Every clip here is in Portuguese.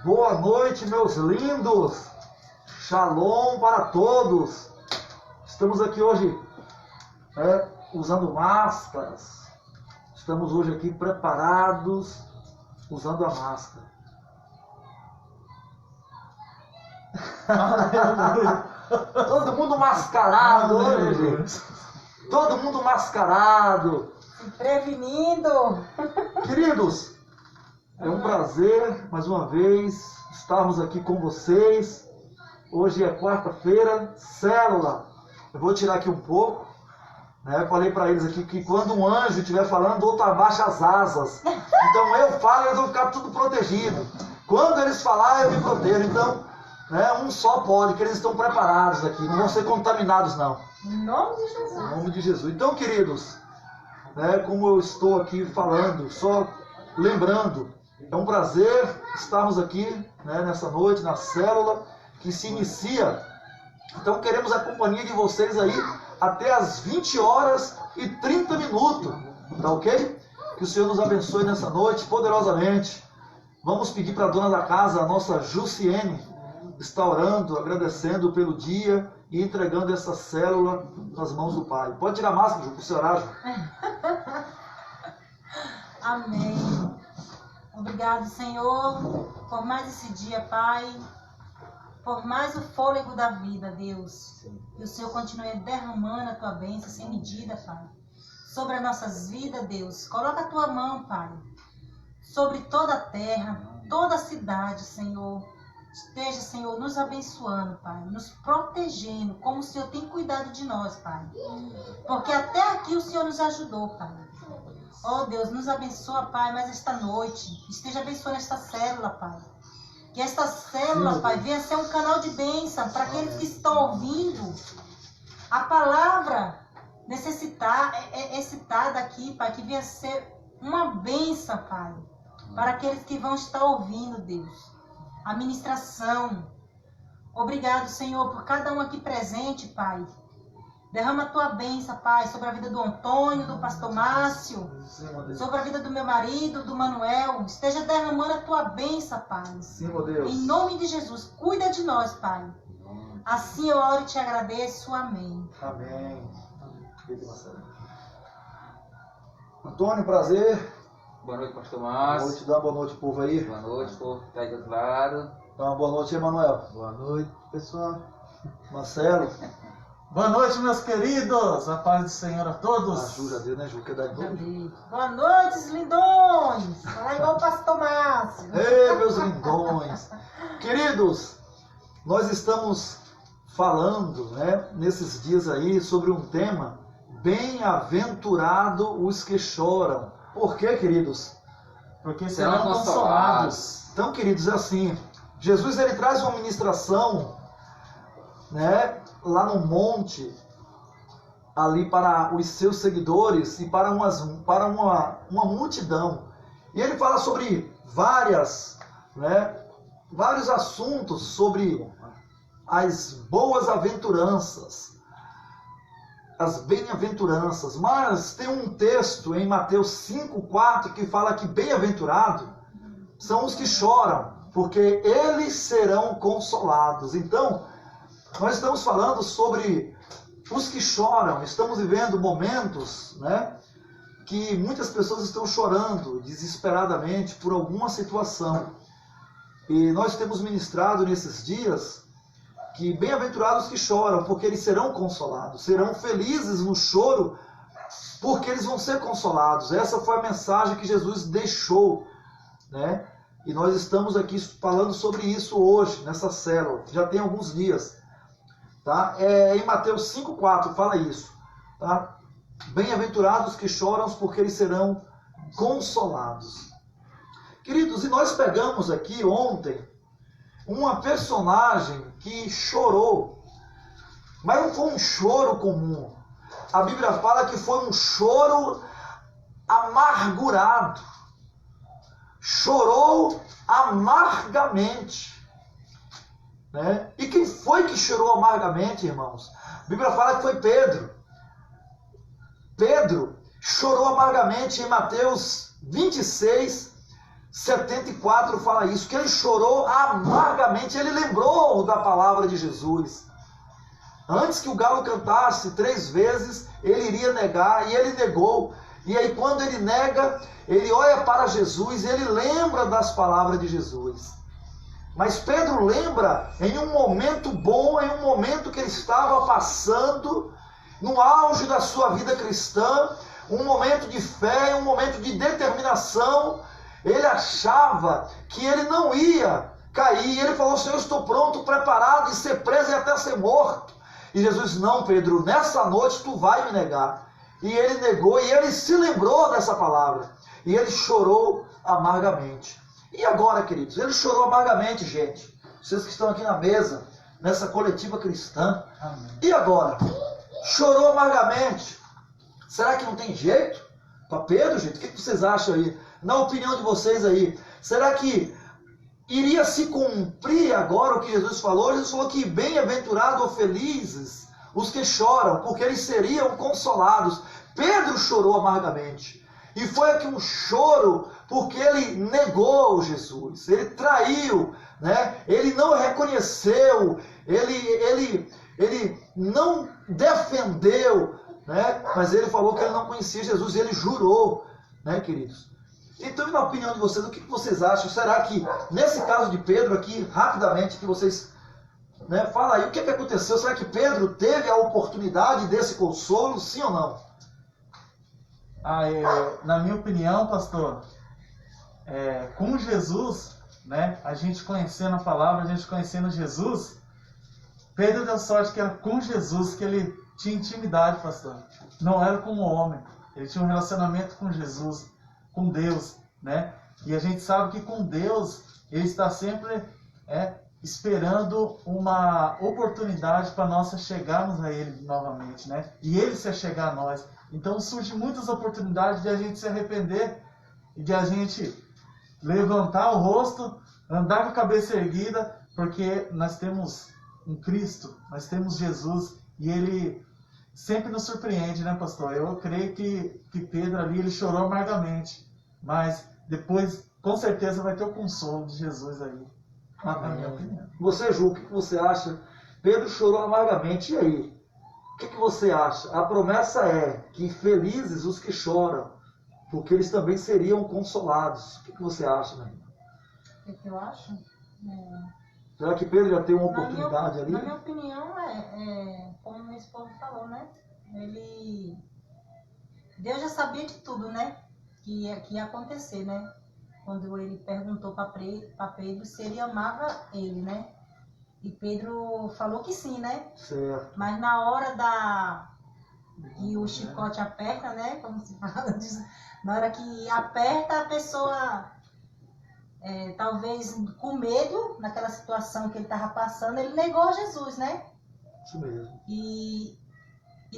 Boa noite, meus lindos. Shalom para todos. Estamos aqui hoje usando máscaras. Estamos hoje aqui preparados usando a máscara. Todo mundo mascarado hoje, gente. Todo mundo mascarado. Se prevenindo. Queridos, é um prazer, mais uma vez, estarmos aqui com vocês. Hoje é quarta-feira, célula. Eu vou tirar aqui um pouco. Eu falei para eles aqui que quando um anjo estiver falando, o outro abaixa as asas. Então eu falo e eles vão ficar tudo protegido. Quando eles falarem, eu me protejo. Então, um só pode, que eles estão preparados aqui. Não vão ser contaminados, não. Em nome de Jesus. Em nome de Jesus. Então, queridos, como eu estou aqui falando, só lembrando, é um prazer estarmos aqui nessa noite, na célula, que se inicia. Então, queremos a companhia de vocês aí até as 20 horas e 30 minutos. Tá ok? Que o Senhor nos abençoe nessa noite, poderosamente. Vamos pedir para a dona da casa, a nossa Jussiene, estar orando, agradecendo pelo dia e entregando essa célula nas mãos do Pai. Pode tirar a máscara, Ju, para você orar, Ju. Amém. Obrigado, Senhor, por mais esse dia, Pai, por mais o fôlego da vida, Deus. Que o Senhor continue derramando a Tua bênção sem medida, Pai, sobre as nossas vidas, Deus. Coloca a Tua mão, Pai, sobre toda a terra, toda a cidade, Senhor. Esteja, Senhor, nos abençoando, Pai, nos protegendo, como o Senhor tem cuidado de nós, Pai. Porque até aqui o Senhor nos ajudou, Pai. Oh, Deus, nos abençoa, Pai, mais esta noite. Esteja abençoando esta célula, Pai. Que esta célula, Pai, venha ser um canal de bênção para aqueles que estão ouvindo a palavra excitada aqui, Pai. Que venha ser uma bênção, Pai, para aqueles que vão estar ouvindo, Deus. A ministração. Obrigado, Senhor, por cada um aqui presente, Pai. Derrama a Tua bênção, Pai, sobre a vida do Antônio, do pastor Márcio, sobre a vida do meu marido, do Manuel. Esteja derramando a Tua bênção, Pai. Sim, meu Deus. Em nome de Jesus, cuida de nós, Pai. Assim eu oro e te agradeço. Amém. Amém. Antônio, prazer. Boa noite, pastor Boa Márcio. noite, dá uma boa noite, povo aí. Boa noite, povo que está aí do outro lado. Dá uma boa noite, Emanuel. Boa noite, pessoal. Marcelo. Boa noite, meus queridos. A paz do Senhor a todos. A Ju já deu, né, Ju? Quer dar de novo? Boa noite, lindões. Fala igual o pastor Márcio. Ei, meus lindões. Queridos, nós estamos falando, nesses dias aí, sobre um tema: bem-aventurado os que choram. Por quê, queridos? Porque serão consolados. Então, queridos, é assim, Jesus ele traz uma ministração, lá no monte, ali para os seus seguidores e para uma multidão. E ele fala sobre vários assuntos, sobre as boas aventuranças, as bem-aventuranças. Mas tem um texto em Mateus 5,4 que fala que bem-aventurado são os que choram, porque eles serão consolados. Então, nós estamos falando sobre os que choram. Estamos vivendo momentos, que muitas pessoas estão chorando desesperadamente por alguma situação. E nós temos ministrado nesses dias que bem-aventurados que choram, porque eles serão consolados. Serão felizes no choro, porque eles vão ser consolados. Essa foi a mensagem que Jesus deixou, E nós estamos aqui falando sobre isso hoje, nessa célula. Já tem alguns dias. Tá? Em Mateus 5,4 fala isso. Tá? Bem-aventurados que choram, porque eles serão consolados. Queridos, e nós pegamos aqui ontem uma personagem que chorou, mas não foi um choro comum. A Bíblia fala que foi um choro amargurado. Chorou amargamente. E quem foi que chorou amargamente, irmãos? A Bíblia fala que foi Pedro. Pedro chorou amargamente em Mateus 26, 74 fala isso, que ele chorou amargamente, ele lembrou da palavra de Jesus. Antes que o galo cantasse 3 vezes, ele iria negar, e ele negou. E aí quando ele nega, ele olha para Jesus e ele lembra das palavras de Jesus. Mas Pedro lembra em um momento bom, em um momento que ele estava passando, no auge da sua vida cristã, um momento de fé, um momento de determinação. Ele achava que ele não ia cair. E ele falou: Senhor, eu estou pronto, preparado, de ser preso e até ser morto. E Jesus: não, Pedro, nessa noite tu vai me negar. E ele negou, e ele se lembrou dessa palavra. E ele chorou amargamente. E agora, queridos? Ele chorou amargamente, gente. Vocês que estão aqui na mesa, nessa coletiva cristã. Amém. E agora? Chorou amargamente. Será que não tem jeito para Pedro, gente? O que vocês acham aí? Na opinião de vocês aí, será que iria se cumprir agora o que Jesus falou? Jesus falou que bem-aventurados ou felizes os que choram, porque eles seriam consolados. Pedro chorou amargamente. E foi aqui um choro porque ele negou Jesus, ele traiu, né? Ele não reconheceu, ele não defendeu, né? Mas ele falou que ele não conhecia Jesus e ele jurou, né, queridos? Então, na opinião de vocês, o que vocês acham? Será que, nesse caso de Pedro aqui, rapidamente, que vocês, né, fala aí, o que aconteceu? Será que Pedro teve a oportunidade desse consolo, sim ou não? Na minha opinião, pastor, com Jesus, né, a gente conhecendo a palavra, a gente conhecendo Jesus, Pedro deu sorte que era com Jesus que ele tinha intimidade, pastor. Não era com o homem. Ele tinha um relacionamento com Jesus, com Deus, né? E a gente sabe que com Deus, ele está sempre esperando uma oportunidade para nós chegarmos a ele novamente, né? E ele se chegar a nós. Então surgem muitas oportunidades de a gente se arrepender e de a gente levantar o rosto, andar com a cabeça erguida, porque nós temos um Cristo, nós temos Jesus, e ele sempre nos surpreende, né, pastor? Eu creio que Pedro ali, ele chorou amargamente, mas depois, com certeza, vai ter o consolo de Jesus aí. Na minha opinião. Você, Ju, o que você acha? Pedro chorou amargamente, e aí? O que você acha? A promessa é que felizes os que choram, porque eles também seriam consolados. O que você acha, né? O que eu acho? Será que Pedro já tem uma oportunidade ali? Na minha opinião, como meu esposo falou, né? Deus já sabia de tudo, né? Que ia acontecer, né? Quando ele perguntou para Pedro se ele amava ele, né? E Pedro falou que sim, né? Certo. Mas na hora que o chicote aperta, né? Como se fala, na hora que aperta, a pessoa, talvez com medo, naquela situação que ele estava passando, ele negou Jesus, né? Isso mesmo. E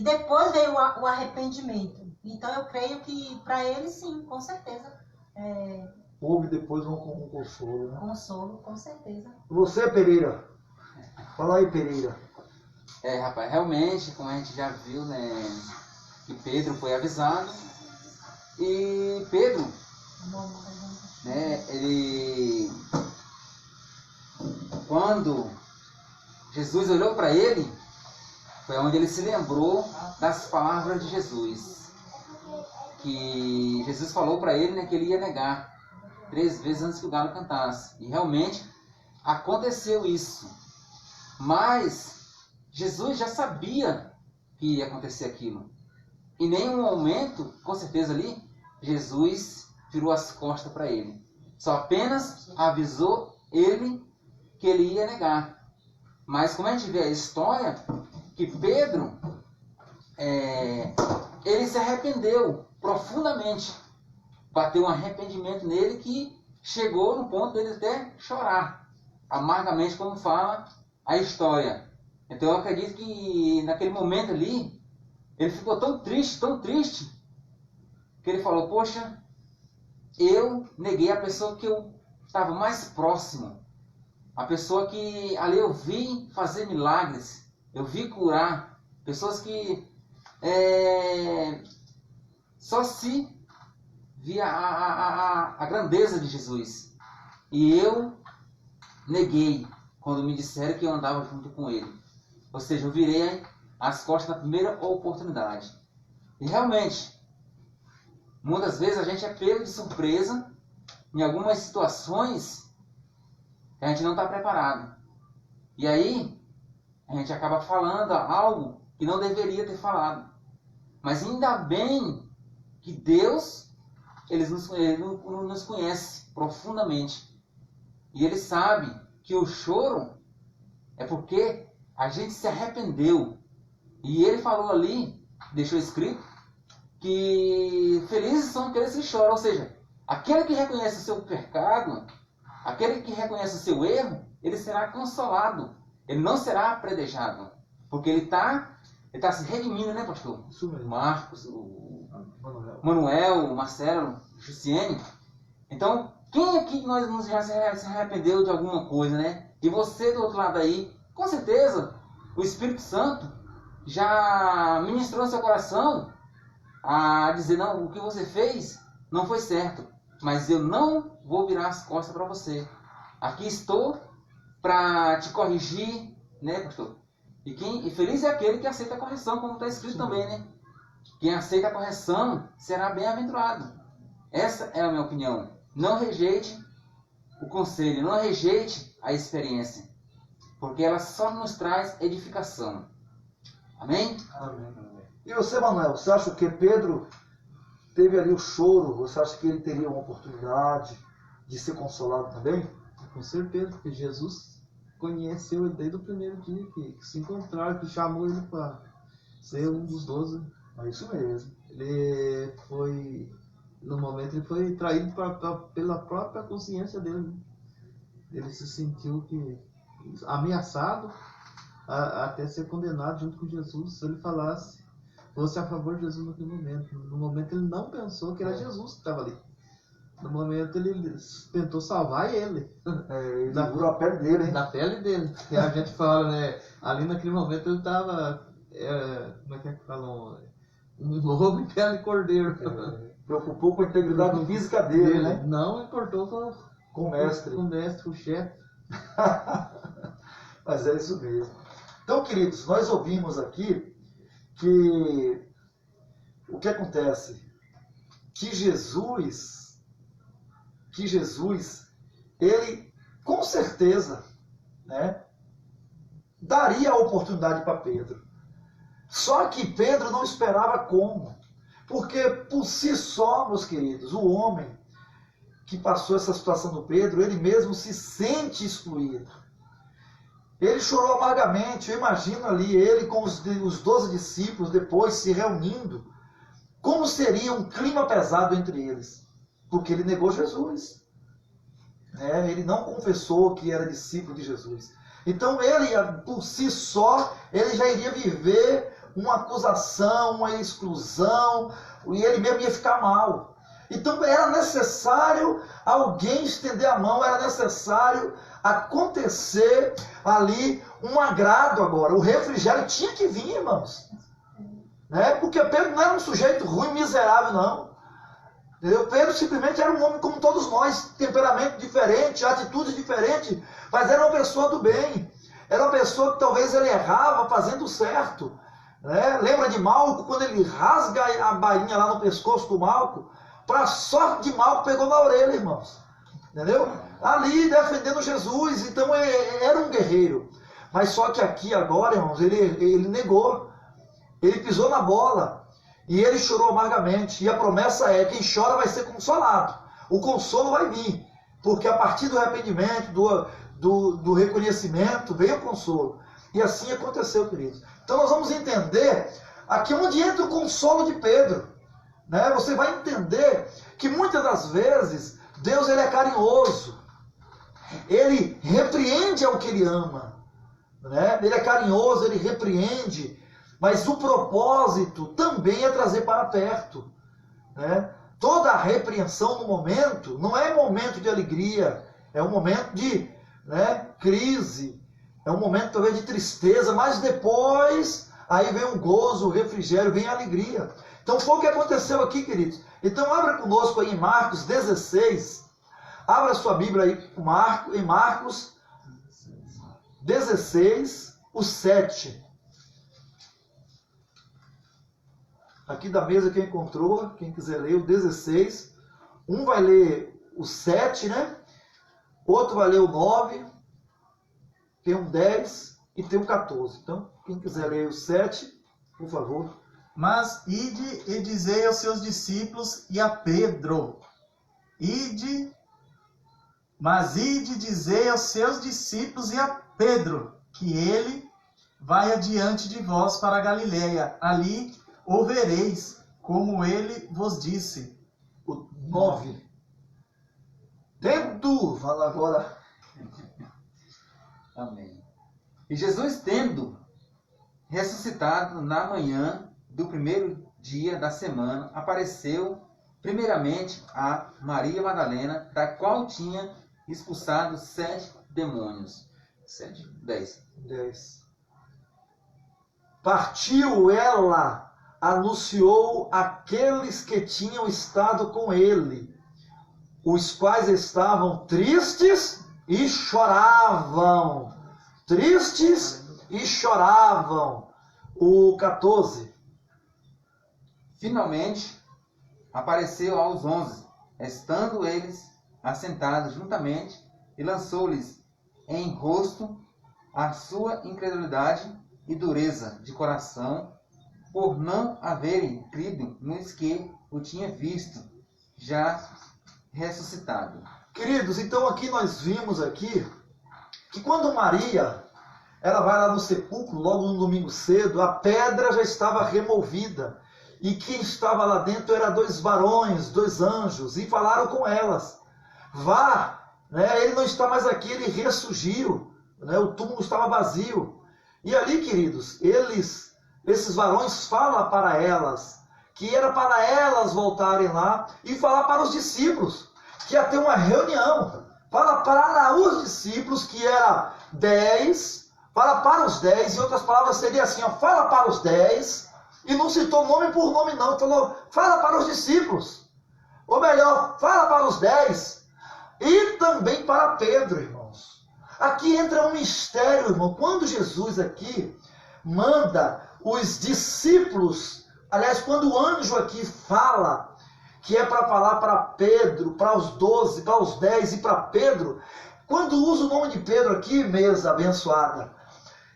depois veio o arrependimento. Então eu creio que para ele, sim, com certeza. Houve depois um consolo, né? Consolo, com certeza. Você, Pereira? Fala aí, Pereira. Rapaz, realmente, como a gente já viu, né, que Pedro foi avisado. E Pedro, né, ele, quando Jesus olhou para ele, foi onde ele se lembrou das palavras de Jesus. Que Jesus falou para ele, né, que ele ia negar 3 vezes antes que o galo cantasse. E realmente aconteceu isso. Mas Jesus já sabia que ia acontecer aquilo. Em nenhum momento, com certeza ali, Jesus virou as costas para ele. Só apenas avisou ele que ele ia negar. Mas como a gente vê a história, que Pedro, ele se arrependeu profundamente. Bateu um arrependimento nele que chegou no ponto dele até chorar amargamente, como fala a história. Então eu acredito que naquele momento ali, ele ficou tão triste, que ele falou: poxa, eu neguei a pessoa que eu estava mais próximo, a pessoa que ali eu vi fazer milagres, eu vi curar, pessoas que só se vi a grandeza de Jesus. E eu neguei quando me disseram que eu andava junto com ele. Ou seja, eu virei as costas na primeira oportunidade. E realmente, muitas vezes a gente é pego de surpresa em algumas situações que a gente não está preparado. E aí, a gente acaba falando algo que não deveria ter falado. Mas ainda bem que Deus, Ele nos conhece profundamente. E Ele sabe que o choro é porque a gente se arrependeu. E Ele falou ali, deixou escrito, que felizes são aqueles que choram. Ou seja, aquele que reconhece o seu pecado, aquele que reconhece o seu erro, ele será consolado. Ele não será apredejado. Porque ele está se redimindo, né, pastor? Isso mesmo. Marcos, o Manuel, o Marcelo, o Jussiene. Então, quem aqui de nós já se arrependeu de alguma coisa, né? E você do outro lado aí, com certeza, o Espírito Santo já ministrou no seu coração a dizer, não, o que você fez não foi certo, mas eu não vou virar as costas para você. Aqui estou para te corrigir, né, pastor? E feliz é aquele que aceita a correção, como está escrito também, né? Quem aceita a correção será bem-aventurado. Essa é a minha opinião. Não rejeite o conselho, não rejeite a experiência, porque ela só nos traz edificação. Amém? Amém. E você, Manuel, você acha que Pedro teve ali o choro? Você acha que ele teria uma oportunidade de ser consolado também? Com certeza, porque Jesus conheceu ele desde o primeiro dia que se encontraram, que chamou ele para ser um dos 12. É isso mesmo. Ele foi, no momento, ele foi traído pela própria consciência dele. Ele se sentiu ameaçado até ser condenado junto com Jesus. Se ele fosse a favor de Jesus naquele momento. No momento ele não pensou que era Jesus que estava ali. No momento ele tentou salvar ele. Ele virou a pele dele, hein? Da pele dele. Que a gente fala, né? Ali naquele momento ele estava, como é que falam? Um lobo em pele de cordeiro. Preocupou com a integridade física dele, né? Não importou com o mestre. Com o mestre, com o chefe. Mas é isso mesmo. Então, queridos, nós ouvimos aqui que o que acontece? Que Jesus, ele com certeza, né, daria a oportunidade para Pedro. Só que Pedro não esperava como. Porque por si só, meus queridos, o homem que passou essa situação do Pedro, ele mesmo se sente excluído. Ele chorou amargamente. Eu imagino ali ele com os 12 discípulos depois se reunindo. Como seria um clima pesado entre eles? Porque ele negou Jesus. Ele não confessou que era discípulo de Jesus. Então ele, por si só, ele já iria viver uma acusação, uma exclusão, e ele mesmo ia ficar mal. Então era necessário alguém estender a mão, era necessário acontecer ali um agrado agora. O refrigério tinha que vir, irmãos. Porque Pedro não era um sujeito ruim, miserável, não. Entendeu? Pedro simplesmente era um homem como todos nós, temperamento diferente, atitudes diferentes, mas era uma pessoa do bem. Era uma pessoa que talvez ele errava fazendo o certo. Lembra de Malco, quando ele rasga a bainha lá no pescoço do Malco? Para sorte de Malco, pegou na orelha, irmãos. Entendeu? Ali defendendo Jesus. Então era um guerreiro. Mas só que aqui agora, irmãos, ele negou. Ele pisou na bola. E ele chorou amargamente. E a promessa é: quem chora vai ser consolado. O consolo vai vir. Porque a partir do arrependimento, do reconhecimento, veio o consolo. E assim aconteceu, queridos. Então nós vamos entender aqui onde entra o consolo de Pedro. Você vai entender que muitas das vezes Deus ele é carinhoso. Ele repreende ao que ele ama. Ele é carinhoso, ele repreende. Mas o propósito também é trazer para perto. Toda a repreensão no momento não é momento de alegria. É um momento de crise. É um momento talvez de tristeza. Mas depois aí vem o gozo, o refrigério, vem a alegria. Então foi o que aconteceu aqui, queridos. Então abra conosco aí em Marcos 16. Abra sua Bíblia aí em Marcos 16, o 7. Aqui da mesa quem encontrou, quem quiser ler o 16. Um vai ler o 7, né? Outro vai ler o 9. Tem um 10 e tem um 14. Então, quem quiser ler o 7, por favor. Mas ide e dizei aos seus discípulos e a Pedro. Mas ide e dizei aos seus discípulos e a Pedro, que ele vai adiante de vós para a Galileia. Ali o vereis, como ele vos disse. O 9. Tendo, fala agora. Amém. E Jesus, tendo ressuscitado na manhã do primeiro dia da semana, apareceu primeiramente a Maria Madalena, da qual tinha expulsado 7 demônios. 10. Partiu ela, anunciou aqueles que tinham estado com ele, os quais estavam tristes e choravam. Tristes e choravam. O 14. Finalmente, apareceu aos 11, estando eles assentados juntamente, e lançou-lhes em rosto a sua incredulidade e dureza de coração, por não haverem crido nos que o tinha visto, já ressuscitado. Queridos, então aqui nós vimos aqui que quando Maria ela vai lá no sepulcro, logo no domingo cedo, a pedra já estava removida. E quem estava lá dentro eram 2 varões, 2 anjos, e falaram com elas. Vá, né? Ele não está mais aqui, ele ressurgiu, né? O túmulo estava vazio. E ali, queridos, esses varões falam para elas, que era para elas voltarem lá e falar para os discípulos, que ia ter uma reunião. Fala para os discípulos, que era 10, fala para os 10, em outras palavras seria assim, ó, fala para os 10, e não citou nome por nome não, falou, fala para os discípulos, ou melhor, fala para os 10, e também para Pedro, irmãos. Aqui entra um mistério, irmão, quando Jesus aqui manda os discípulos, aliás, quando o anjo aqui fala, que é para falar para Pedro, para os 12, para os 10 e para Pedro, quando usa o nome de Pedro aqui, mesa abençoada,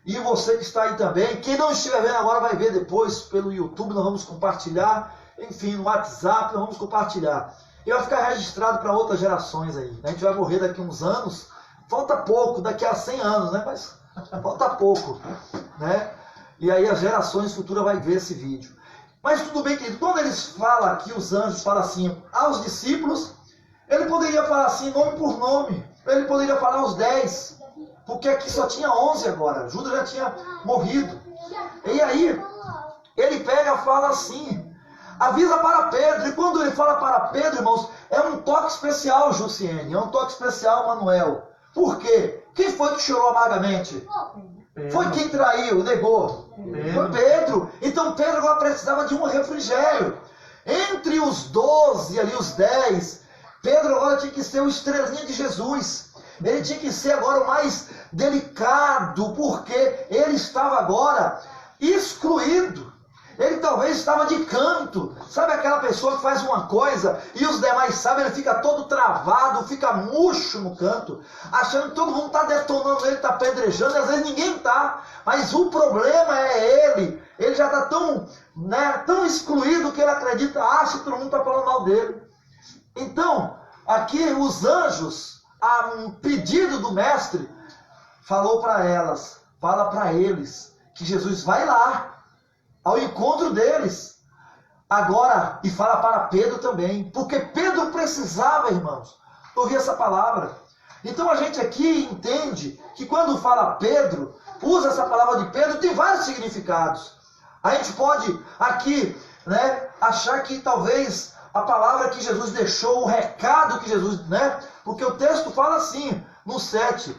e você que está aí também, quem não estiver vendo agora vai ver depois pelo YouTube, nós vamos compartilhar, enfim, no WhatsApp nós vamos compartilhar. E vai ficar registrado para outras gerações aí. A gente vai morrer daqui a uns anos, falta pouco, daqui a 100 anos, né? Mas falta pouco, né? E aí as gerações futuras vão ver esse vídeo. Mas tudo bem, querido, quando eles falam aqui, os anjos falam assim, aos discípulos, ele poderia falar assim, nome por nome, ele poderia falar aos 10, porque aqui só tinha 11 agora, Judas já tinha morrido. E aí, ele pega e fala assim, avisa para Pedro, e quando ele fala para Pedro, irmãos, é um toque especial, Jussiene, é um toque especial, Manuel. Por quê? Quem foi que chorou amargamente? Pedro. Foi quem traiu, negou? Foi Pedro. Então Pedro agora precisava de um refrigério. Entre os 12 e ali os 10, Pedro agora tinha que ser o estrelinha de Jesus. Ele tinha que ser agora o mais delicado, porque ele estava agora excluído. Ele talvez estava de canto. Sabe aquela pessoa que faz uma coisa e os demais sabem, ele fica todo travado, fica murcho no canto, achando que todo mundo está detonando ele, está apedrejando, e às vezes ninguém está. Mas o problema é ele. Ele já está tão, tão excluído que ele acredita, acha que todo mundo está falando mal dele. Então, aqui os anjos, a um pedido do mestre, falou para elas, fala para eles, que Jesus vai lá, ao encontro deles, agora, e fala para Pedro também, porque Pedro precisava, irmãos, ouvir essa palavra. Então a gente aqui entende que quando fala Pedro, usa essa palavra de Pedro, tem vários significados. A gente pode aqui, achar que talvez a palavra que Jesus deixou, o recado que Jesus, porque o texto fala assim, no 7,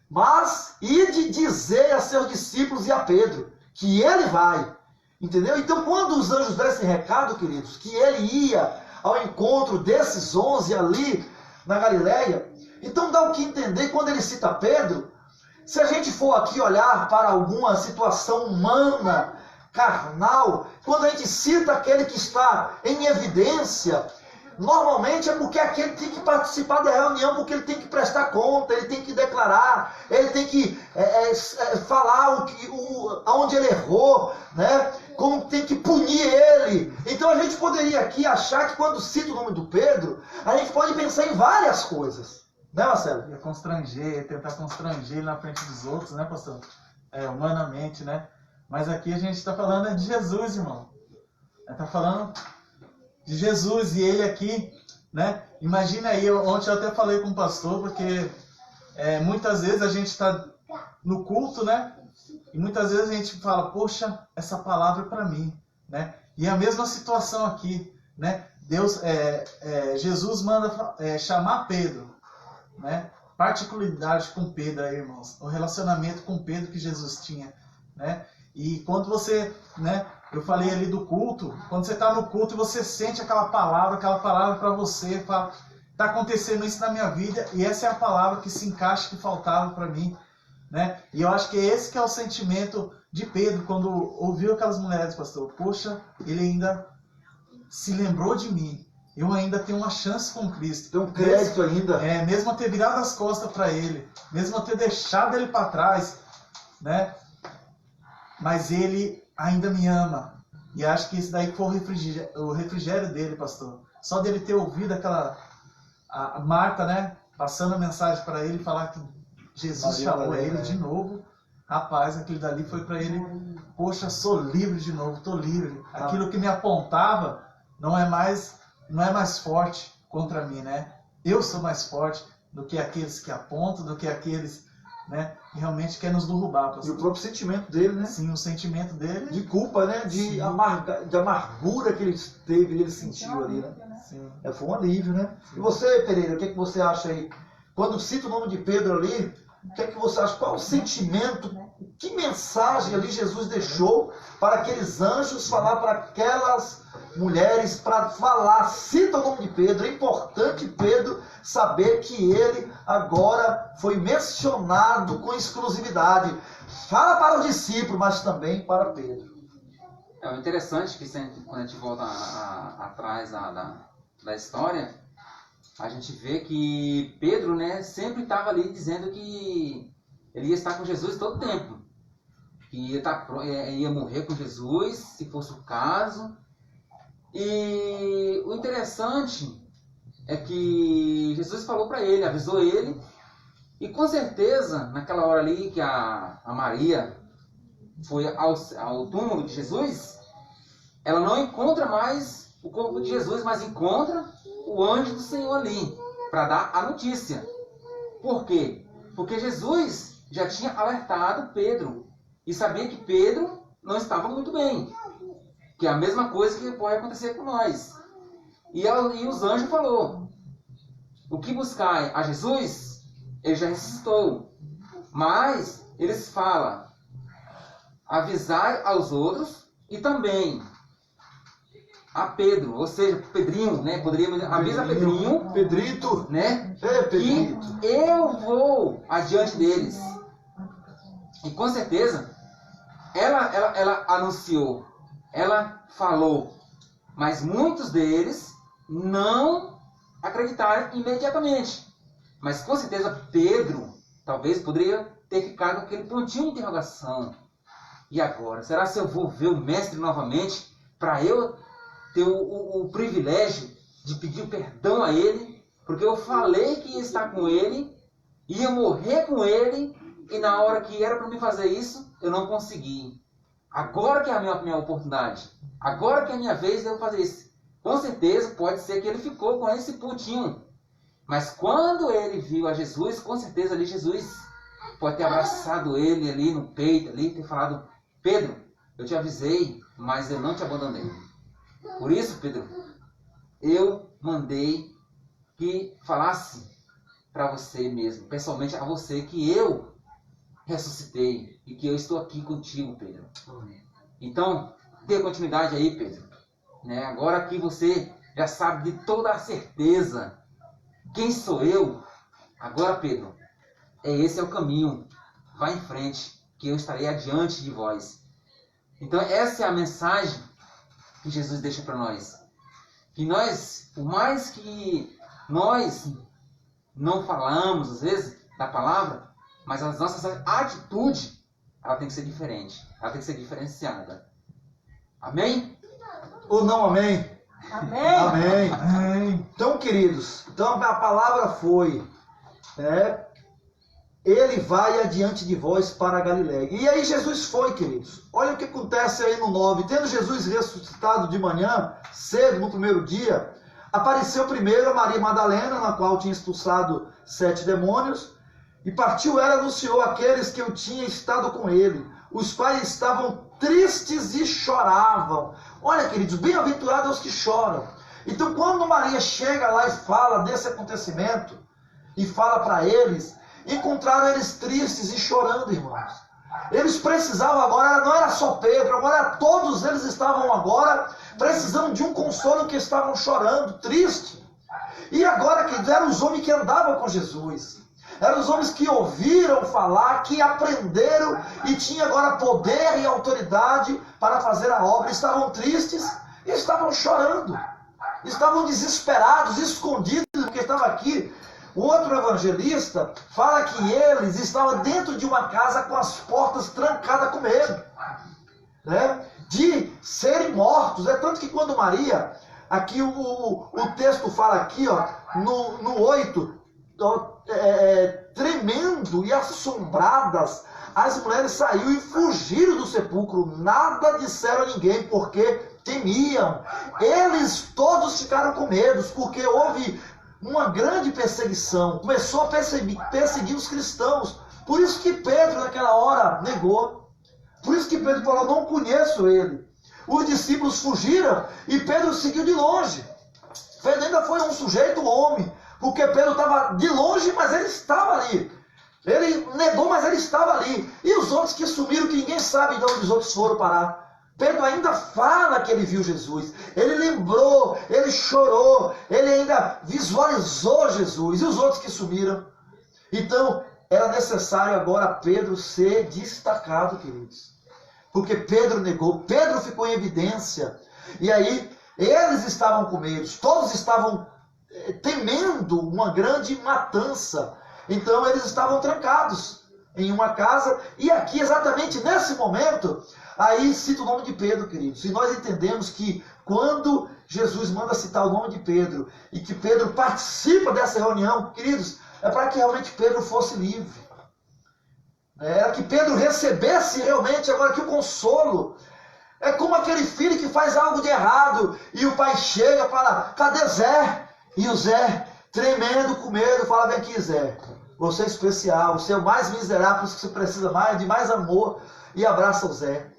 mas ide dizer a seus discípulos e a Pedro, que ele vai, Entendeu? Então, quando os anjos dessem recado, queridos, que ele ia ao encontro desses 11 ali na Galileia, então dá o que entender quando ele cita Pedro. Se a gente for aqui olhar para alguma situação humana, carnal, quando a gente cita aquele que está em evidência, normalmente é porque aquele tem que participar da reunião, porque ele tem que prestar conta, ele tem que declarar, ele tem que falar aonde ele errou, né? Como tem que punir ele. Então a gente poderia aqui achar que quando cita o nome do Pedro, a gente pode pensar em várias coisas. Né, Marcelo? Ia constranger, tentar constranger ele na frente dos outros, né, pastor? Humanamente, né? Mas aqui a gente está falando de Jesus, irmão. Está falando de Jesus e ele aqui, né? Imagina aí, ontem eu até falei com o pastor, porque muitas vezes a gente está no culto, né? E muitas vezes a gente fala, poxa, essa palavra é para mim, né? E a mesma situação aqui, né? Jesus manda chamar Pedro, né? Particularidade com Pedro aí, irmãos. O relacionamento com Pedro que Jesus tinha, né? E quando você, né? Eu falei ali do culto, quando você está no culto e você sente aquela palavra para você, fala, está acontecendo isso na minha vida e essa é a palavra que se encaixa, que faltava para mim, né? E eu acho que esse que é o sentimento de Pedro quando ouviu aquelas mulheres, pastor. Poxa, ele ainda se lembrou de mim. Eu ainda tenho uma chance com Cristo. Tem um crédito ainda. Mesmo a ter virado as costas para ele, mesmo a ter deixado ele para trás, né? Mas ele ainda me ama. E acho que isso daí foi o refrigério dele, pastor. Só dele ter ouvido a Marta, né? Passando a mensagem para ele, falar que Jesus chamou ele de novo. Rapaz, aquilo dali foi para ele, poxa, sou livre de novo, estou livre. Aquilo que me apontava não é mais forte contra mim, né? Eu sou mais forte do que aqueles que apontam, do que aqueles, né, que realmente querem nos derrubar, pastor. E o próprio sentimento dele, né? Sim, o sentimento dele. De culpa, né? De amargura que ele teve, ele sentiu ali, né? Sim. Foi um alívio, né? E você, Pereira, o que você acha aí? Quando cita o nome de Pedro ali, o que você acha? Qual o sentimento? Que mensagem ali Jesus deixou para aqueles anjos falar para aquelas mulheres, para falar, cita o nome de Pedro. É importante Pedro saber que ele agora foi mencionado com exclusividade. Fala para o discípulo, mas também para Pedro. O interessante que quando a gente volta atrás da história, a gente vê que Pedro, né, sempre estava ali dizendo que ele ia estar com Jesus todo o tempo. Que ia morrer com Jesus, se fosse o caso. E o interessante é que Jesus falou para ele, avisou ele. E com certeza, naquela hora ali que a Maria foi ao túmulo de Jesus, ela não encontra mais o corpo de Jesus, mas encontra o anjo do Senhor ali, para dar a notícia. Por quê? Porque Jesus já tinha alertado Pedro, e sabia que Pedro não estava muito bem, que é a mesma coisa que pode acontecer com nós. E os anjos falou, o que buscai a Jesus, ele já ressuscitou, mas eles falam, avisai aos outros, e também a Pedro, ou seja, Pedrinho, né? Poderíamos avisar Pedrinho, Pedrito, né? Pedrito. Que eu vou adiante deles. E com certeza, ela anunciou, ela falou, mas muitos deles não acreditaram imediatamente. Mas com certeza Pedro, talvez poderia ter ficado com aquele pontinho de interrogação. E agora? Será que eu vou ver o mestre novamente para eu ter o privilégio de pedir perdão a ele, porque eu falei que ia estar com ele, ia morrer com ele, e na hora que era para me fazer isso, eu não consegui. Agora que é a minha oportunidade, agora que é a minha vez de eu fazer isso. Com certeza pode ser que ele ficou com esse pontinho, mas quando ele viu a Jesus, com certeza ali Jesus pode ter abraçado ele ali no peito, ali, ter falado, Pedro, eu te avisei, mas eu não te abandonei. Por isso, Pedro, eu mandei que falasse para você mesmo, pessoalmente a você, que eu ressuscitei e que eu estou aqui contigo, Pedro. Então, dê continuidade aí, Pedro. Né? Agora que você já sabe de toda a certeza quem sou eu, agora, Pedro, esse é o caminho. Vá em frente, que eu estarei adiante de vós. Então essa é a mensagem que Jesus deixa para nós. Que nós, por mais que nós não falamos, às vezes, da palavra, mas as nossas atitudes, ela tem que ser diferente. Ela tem que ser diferenciada. Amém? Ou não amém? Amém. Amém. Amém. Então, queridos, então a palavra foi, ele vai adiante de vós para a Galiléia. E aí Jesus foi, queridos. Olha o que acontece aí no 9. Tendo Jesus ressuscitado de manhã, cedo, no primeiro dia, apareceu primeiro a Maria Madalena, na qual tinha expulsado 7 demônios, e partiu ela, anunciou àqueles que eu tinha estado com ele, os quais estavam tristes e choravam. Olha, queridos, bem-aventurados os que choram. Então, quando Maria chega lá e fala desse acontecimento, e fala para eles, encontraram eles tristes e chorando, irmãos. Eles precisavam agora, não era só Pedro, agora todos eles estavam agora precisando de um consolo, que estavam chorando, triste. E agora, que eram os homens que andavam com Jesus. Eram os homens que ouviram falar, que aprenderam e tinham agora poder e autoridade para fazer a obra. Estavam tristes e estavam chorando. Estavam desesperados, escondidos, porque estava aqui. O outro evangelista fala que eles estavam dentro de uma casa com as portas trancadas com medo, né, de serem mortos. É tanto que quando Maria, aqui o texto fala aqui, ó, no 8, tremendo e assombradas, as mulheres saíram e fugiram do sepulcro, nada disseram a ninguém, porque temiam. Eles todos ficaram com medo, porque houve uma grande perseguição, começou a perseguir os cristãos. Por isso que Pedro naquela hora negou. Por isso que Pedro falou, não conheço ele. Os discípulos fugiram e Pedro seguiu de longe. Pedro ainda foi um sujeito homem, porque Pedro estava de longe, mas ele estava ali. Ele negou, mas ele estava ali. E os outros que sumiram, que ninguém sabe de onde os outros foram parar. Pedro ainda fala que ele viu Jesus. Ele lembrou, ele chorou, ele ainda visualizou Jesus. E os outros que sumiram? Então, era necessário agora Pedro ser destacado, queridos. Porque Pedro negou, Pedro ficou em evidência. E aí, eles estavam com medo, todos estavam temendo uma grande matança. Então, eles estavam trancados em uma casa. E aqui, exatamente nesse momento, aí cita o nome de Pedro, queridos. E nós entendemos que quando Jesus manda citar o nome de Pedro, e que Pedro participa dessa reunião, queridos, é para que realmente Pedro fosse livre. Era que Pedro recebesse realmente agora que o consolo. É como aquele filho que faz algo de errado, e o pai chega e fala, cadê Zé? E o Zé, tremendo com medo, fala, vem aqui, Zé. Você é especial, você é o mais miserável, por isso que você precisa de mais amor. E abraça o Zé.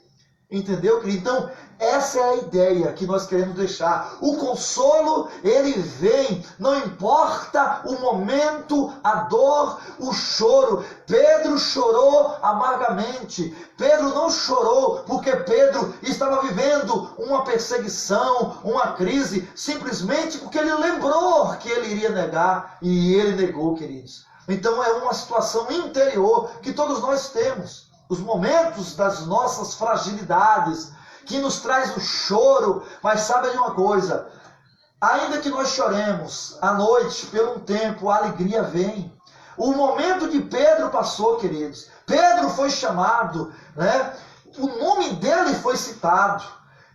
Entendeu, querido? Então, essa é a ideia que nós queremos deixar. O consolo, ele vem, não importa o momento, a dor, o choro. Pedro chorou amargamente. Pedro não chorou porque Pedro estava vivendo uma perseguição, uma crise, simplesmente porque ele lembrou que ele iria negar, e ele negou, queridos. Então, é uma situação interior que todos nós temos. Os momentos das nossas fragilidades, que nos traz o choro, mas sabe de uma coisa, ainda que nós choremos à noite, por um tempo, a alegria vem. O momento de Pedro passou, queridos. Pedro foi chamado, né? O nome dele foi citado.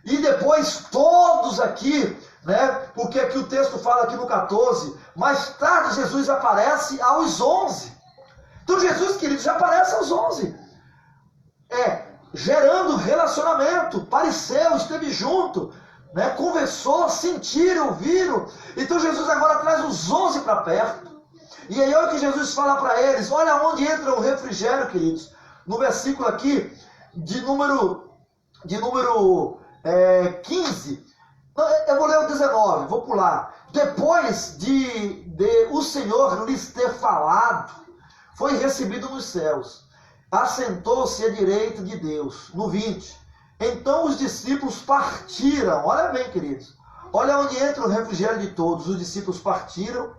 E depois todos aqui, né? Porque aqui o texto fala aqui no 14, mais tarde Jesus aparece aos 11. Então Jesus, queridos, já aparece aos 11. Gerando relacionamento, pareceu, esteve junto, né? Conversou, sentiram, ouviram. Então Jesus agora traz os 11 para perto. E aí olha o que Jesus fala para eles. Olha onde entra o refrigério, queridos. No versículo aqui, de número 15. Eu vou ler o 19, vou pular. Depois de o Senhor lhes ter falado, foi recebido nos céus. Assentou-se à direita de Deus. No 20. Então os discípulos partiram. Olha bem, queridos. Olha onde entra o refrigério de todos. Os discípulos partiram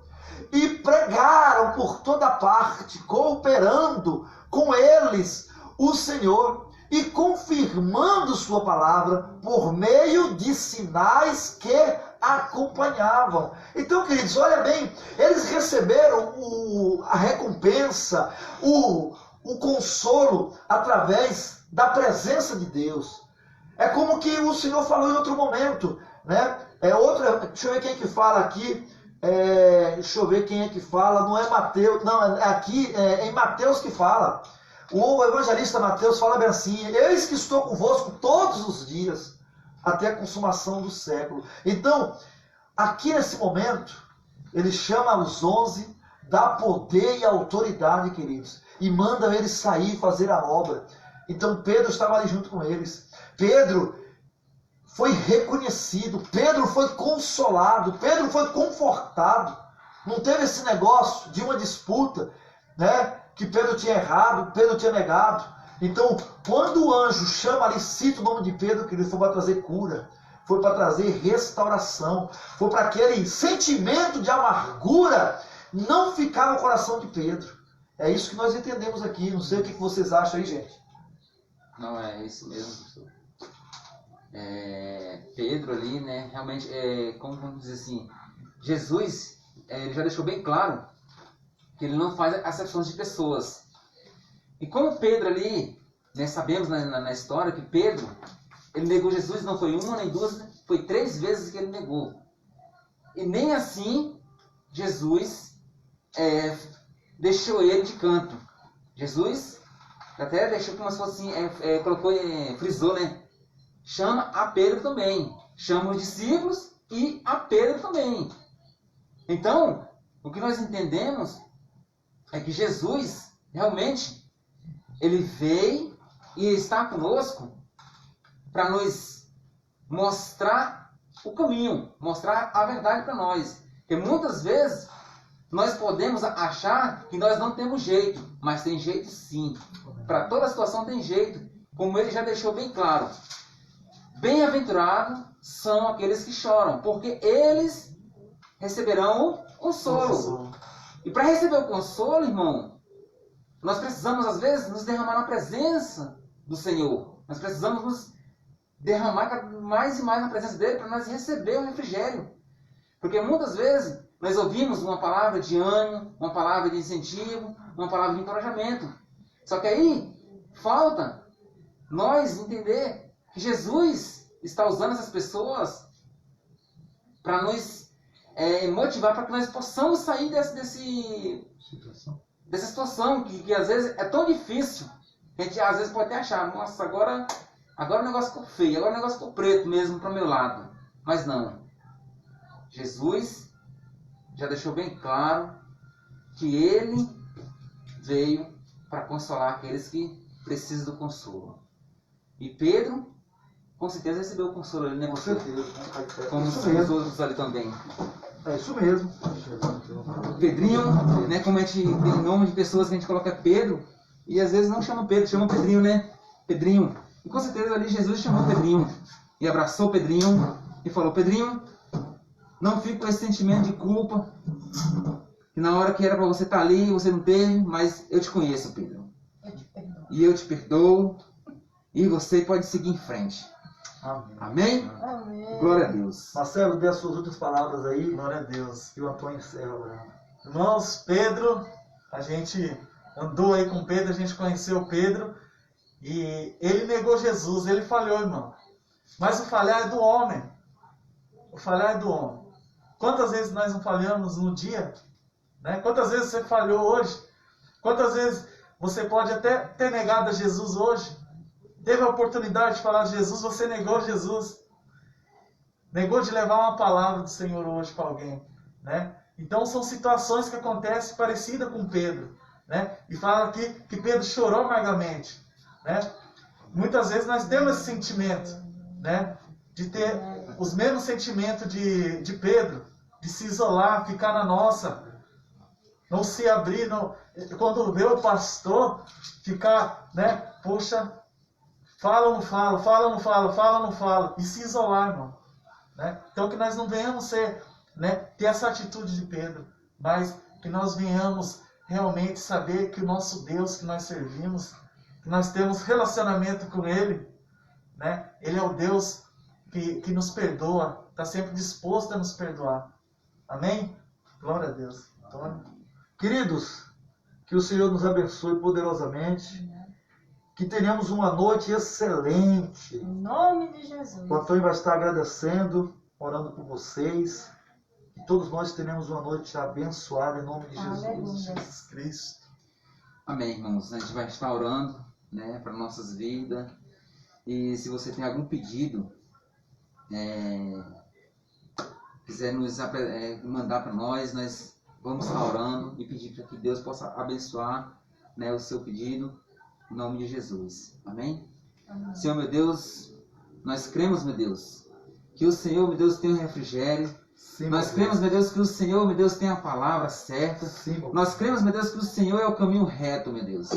e pregaram por toda parte, cooperando com eles o Senhor e confirmando sua palavra por meio de sinais que acompanhavam. Então, queridos, olha bem, eles receberam a recompensa, o consolo através da presença de Deus. É como que o Senhor falou em outro momento, né? Deixa eu ver quem é que fala aqui. Deixa eu ver quem é que fala. Não é Mateus, não, aqui é em Mateus que fala. O evangelista Mateus fala bem assim: eis que estou convosco todos os dias, até a consumação do século. Então, aqui nesse momento, ele chama os 11, dá poder e autoridade, queridos, e manda eles sair e fazer a obra. Então, Pedro estava ali junto com eles. Pedro foi reconhecido, Pedro foi consolado, Pedro foi confortado. Não teve esse negócio de uma disputa, né? Que Pedro tinha errado, Pedro tinha negado. Então, quando o anjo chama ali, cita o nome de Pedro, que ele foi para trazer cura, foi para trazer restauração, foi para aquele sentimento de amargura não ficar no coração de Pedro. É isso que nós entendemos aqui. Não sei o que vocês acham aí, gente. Não, é isso mesmo, pastor. Pedro ali, né, realmente, como vamos dizer assim, Jesus, ele já deixou bem claro que ele não faz acepções de pessoas. E como Pedro ali, né, sabemos na história que Pedro, ele negou Jesus, não foi uma nem duas, foi 3 vezes que ele negou. E nem assim Jesus deixou ele de canto. Jesus até deixou como se fosse assim, colocou, frisou, né? Chama a Pedro também. Chama os discípulos e a Pedro também. Então, o que nós entendemos é que Jesus, realmente, ele veio e está conosco para nos mostrar o caminho, mostrar a verdade para nós. Porque muitas vezes nós podemos achar que nós não temos jeito, mas tem jeito sim. Para toda situação tem jeito, como ele já deixou bem claro. Bem-aventurados são aqueles que choram, porque eles receberão o consolo. E para receber o consolo, irmão, nós precisamos, às vezes, nos derramar na presença do Senhor. Nós precisamos nos derramar mais e mais na presença dele para nós receber o refrigério. Porque muitas vezes nós ouvimos uma palavra de ânimo, uma palavra de incentivo, uma palavra de encorajamento. Só que aí falta nós entender que Jesus está usando essas pessoas para nos motivar para que nós possamos sair dessa situação que às vezes é tão difícil. A gente às vezes pode até achar, nossa, agora o negócio ficou feio, agora o negócio ficou preto mesmo para o meu lado. Mas não. Jesus já deixou bem claro que ele veio para consolar aqueles que precisam do consolo. E Pedro, com certeza, recebeu o consolo ali, né? Com certeza. Como os outros ali também. É isso mesmo. Pedrinho, né? Como a gente tem nome de pessoas que a gente coloca Pedro, e às vezes não chama Pedro, chama Pedrinho, né? Pedrinho. E com certeza ali Jesus chamou Pedrinho e abraçou Pedrinho e falou: Pedrinho, não fique com esse sentimento de culpa, que na hora que era para você estar ali, você não teve, mas eu te conheço, Pedro. E eu te perdoo, e você pode seguir em frente. Amém? Amém. Glória a Deus. Marcelo, dê as suas últimas palavras aí. Glória a Deus. E o Antônio encerra orando. Irmãos, Pedro, a gente andou aí com Pedro, a gente conheceu Pedro, e ele negou Jesus, ele falhou, irmão. Mas o falhar é do homem. O falhar é do homem. Quantas vezes nós não falhamos no dia? Né? Quantas vezes você falhou hoje? Quantas vezes você pode até ter negado a Jesus hoje? Teve a oportunidade de falar de Jesus, você negou Jesus. Negou de levar uma palavra do Senhor hoje para alguém. Né? Então são situações que acontecem parecidas com Pedro. Né? E fala aqui que Pedro chorou amargamente. Né? Muitas vezes nós temos esse sentimento, né? De ter os mesmos sentimentos de Pedro, de se isolar, ficar na nossa, não se abrir, não, quando vê o pastor, ficar, né? Poxa, fala ou não fala, fala ou não fala, fala ou não fala, e se isolar, irmão. Né? Então que nós não venhamos ser, né, ter essa atitude de Pedro, mas que nós venhamos realmente saber que o nosso Deus que nós servimos, que nós temos relacionamento com Ele, né? Ele é o Deus que nos perdoa, está sempre disposto a nos perdoar. Amém? Glória a Deus. Tony. Queridos, que o Senhor nos abençoe poderosamente, que tenhamos uma noite excelente. Em nome de Jesus. O Antônio vai estar agradecendo, orando por vocês. Que todos nós tenhamos uma noite abençoada em nome de Jesus. Aleluia. Jesus Cristo. Amém, irmãos. A gente vai estar orando, né, para nossas vidas. E se você tem algum pedido, quiser nos mandar para nós vamos estar orando e pedir para que Deus possa abençoar, né, o seu pedido, em nome de Jesus. Amém? Amém. Senhor, meu Deus, nós cremos, meu Deus, que o Senhor, meu Deus, tem o refrigério. Sim, Nós cremos, meu Deus, que o Senhor, meu Deus, tem a palavra certa. Sim, meu Nós cremos, meu Deus, que o Senhor é o caminho reto, meu Deus.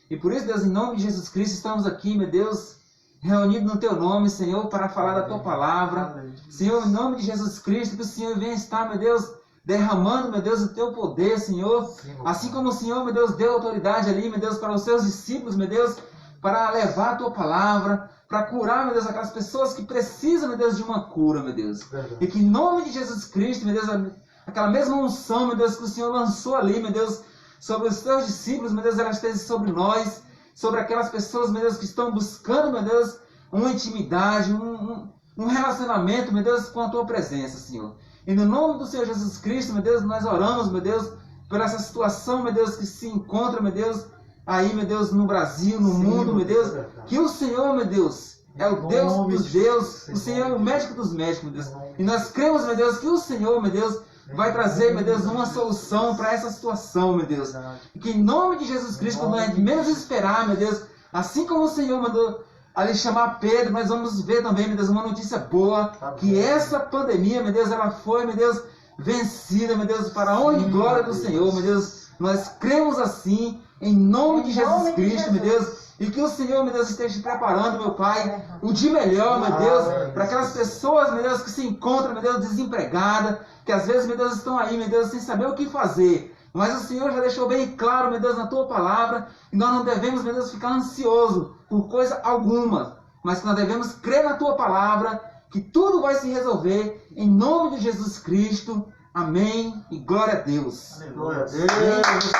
E por isso, Deus, em nome de Jesus Cristo, estamos aqui, meu Deus, reunidos no Teu nome, Senhor, para falar da Tua palavra. Senhor, em nome de Jesus Cristo, que o Senhor venha estar, meu Deus, derramando, meu Deus, o Teu poder, Senhor. Sim, meu Assim como o Senhor, meu Deus, deu autoridade ali, meu Deus, para os Seus discípulos, meu Deus, para levar a Tua palavra, para curar, meu Deus, aquelas pessoas que precisam, meu Deus, de uma cura, meu Deus. Verdade. E que em nome de Jesus Cristo, meu Deus, aquela mesma unção, meu Deus, que o Senhor lançou ali, meu Deus, sobre os Teus discípulos, meu Deus, ela esteja sobre nós, sobre aquelas pessoas, meu Deus, que estão buscando, meu Deus, uma intimidade, um relacionamento, meu Deus, com a Tua presença, Senhor. E no nome do Senhor Jesus Cristo, meu Deus, nós oramos, meu Deus, por essa situação, meu Deus, que se encontra, meu Deus, aí, meu Deus, no Brasil, no Sim, mundo, meu Deus, é verdade. que o Senhor, meu Deus, é o Em Deus nome dos de deuses, Jesus, o Senhor é o médico dos médicos, meu Deus. Em nome E nós cremos, meu Deus, que o Senhor, meu Deus, vai trazer, meu Deus, uma solução para essa situação, meu Deus. E que em nome de Jesus Cristo, quando nós menos esperar, meu Deus, assim como o Senhor mandou ali chamar Pedro, nós vamos ver também, meu Deus, uma notícia boa, que essa pandemia, meu Deus, ela foi, meu Deus, vencida, meu Deus, para a honra e glória do Senhor, meu Deus. Nós cremos assim, em nome de Jesus Cristo, meu Deus. E que o Senhor, meu Deus, esteja preparando, meu Pai, o de melhor, meu Deus, para aquelas pessoas, meu Deus, que se encontram, meu Deus, desempregadas, que às vezes, meu Deus, estão aí, meu Deus, sem saber o que fazer. Mas o Senhor já deixou bem claro, meu Deus, na Tua palavra, que nós não devemos, meu Deus, ficar ansiosos por coisa alguma, mas que nós devemos crer na Tua palavra, que tudo vai se resolver, em nome de Jesus Cristo. Amém e glória a Deus. Glória a Deus.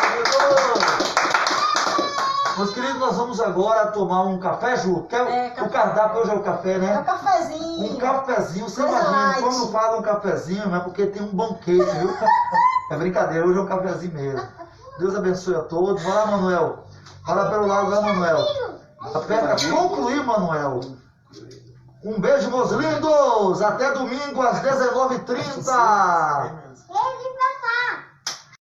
Meus queridos, nós vamos agora tomar um café, Ju. Café. O cardápio hoje é o café, É um né? cafezinho. Um cafezinho. Você Coisa imagina, light. quando fala um cafezinho, é porque tem um banquete, viu? É brincadeira, hoje é um cafezinho mesmo. Deus abençoe a todos. Vai lá, Manuel. Fala pelo lado lá, Manuel. Aperta concluir, Manuel. Um beijo, meus lindos. Até domingo às 19h30.